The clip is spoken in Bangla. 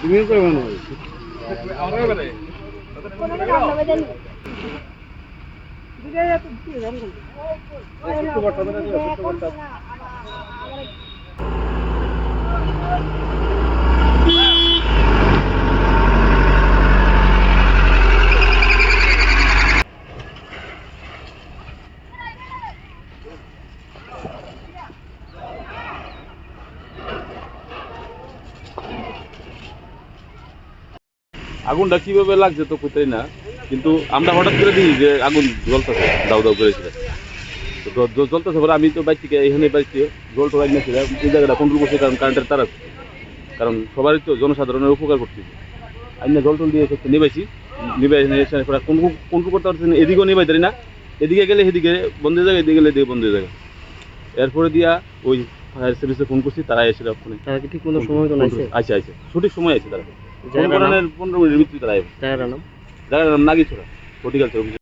তুমিও তো এমন হয় আগুনটা কিভাবে লাগছে তো কোথায় না, কিন্তু আমরা হঠাৎ করে দিই যে আগুন জ্বলতেছে, দাউ দাউ করেছিল জ্বলতেছে। পরে আমি তো বাইক থেকে এখানে বাইকতে জল টোলাই নিয়েছিলাম, এই জায়গাটা কন্ট্রোল করছে, কারণ কারেন্টের তার আছে, কারণ সবারই তো জনসাধারণের উপকার করতেছে। আমি না জল টল দিয়ে এসে নিবাইছি, নিবাই এসে কন্ট্রোল করতে পারছি না, এদিকেও নিবাই পারি না, এদিকে গেলে সেদিকে বন্ধ হয়ে যায়, এদিকে গেলে এদিকে বন্ধ হয়ে যায়। এরপরে দিয়া ওই ফায়ার সার্ভিসে ফোন করছি, তারা এসে ফোনে তারা কি ঠিক মতো সময় তো নাইছে? আইসে সঠিক সময় আছে, তারা 15 মিনিটের ভিতরে তারা জায়গাটার নাম জায়গাটার নাম নাগিছড়া হর্টিকালচার অফিস।